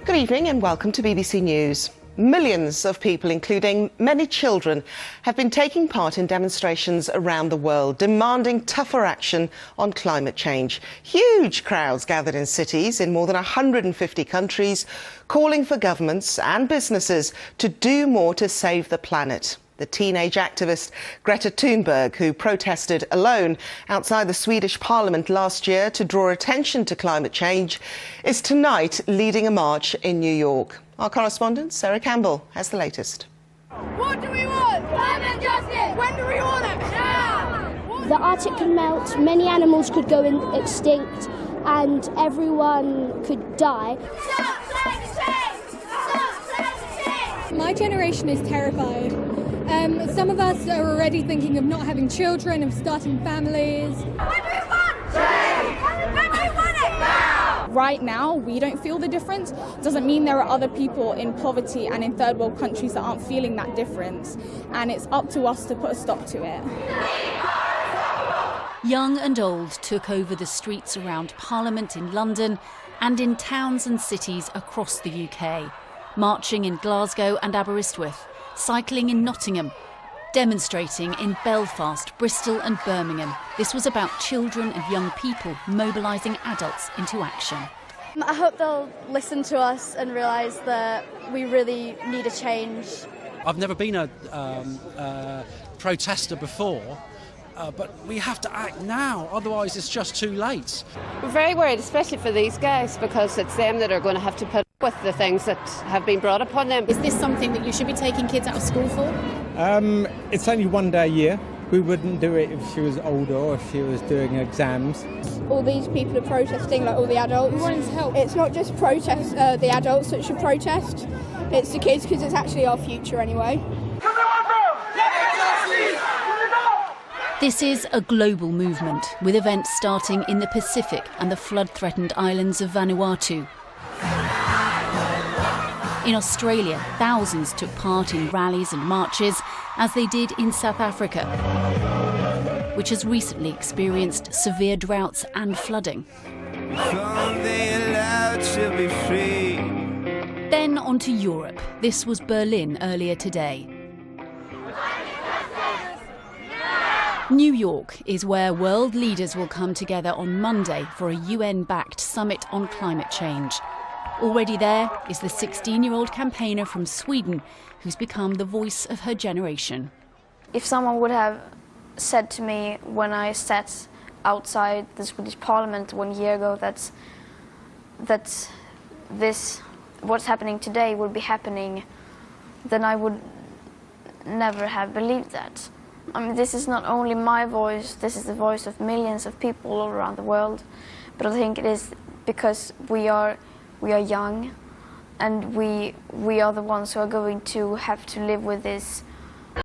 Good evening and welcome to BBC News. Millions of people, including many children, have been taking part in demonstrations around the world, demanding tougher action on climate change. Huge crowds gathered in cities in more than 150 countries, calling for governments and businesses to do more to save the planet. The teenage activist Greta Thunberg, who protested alone outside the Swedish Parliament last year to draw attention to climate change, is tonight leading a march in New York. Our correspondent, Sarah Campbell, has the latest. What do we want? Climate justice! When do we want it? Now! The Arctic could melt, many animals could go extinct, and everyone could die. Stop climate change! Stop climate change! My generation is terrified. Some of us are already thinking of not having children, of starting families. When do we want change? When do we want it? Now! Right now, we don't feel the difference. Doesn't mean there are other people in poverty and in third world countries that aren't feeling that difference. And it's up to us to put a stop to it. Young and old took over the streets around Parliament in London and in towns and cities across the UK, marching in Glasgow and Aberystwyth, cycling in Nottingham, demonstrating in Belfast, Bristol and Birmingham. This was about children and young people mobilising adults into action. I hope they'll listen to us and realise that we really need a change. I've never been a protester before, but we have to act now, otherwise it's just too late. We're very worried, especially for these guys, because it's them that are going to have to put up with the things that have been brought upon them. Is this something that you should be taking kids out of school for? It's only one day a year. We wouldn't do it if she was older or if she was doing exams. All these people are protesting, like all the adults. We want to help. It's not just protest the adults that should protest, it's the kids, because it's actually our future anyway. This is a global movement, with events starting in the Pacific and the flood-threatened islands of Vanuatu. In Australia, thousands took part in rallies and marches, as they did in South Africa, which has recently experienced severe droughts and flooding. Then on to Europe. This was Berlin earlier today. New York is where world leaders will come together on Monday for a UN-backed summit on climate change. Already there is the 16-year-old campaigner from Sweden who's become the voice of her generation. If someone would have said to me when I sat outside the Swedish Parliament 1 year ago that what's happening today would be happening, then I would never have believed that. I mean, this is not only my voice, this is the voice of millions of people all around the world. But I think it is because we are young, and we are the ones who are going to have to live with this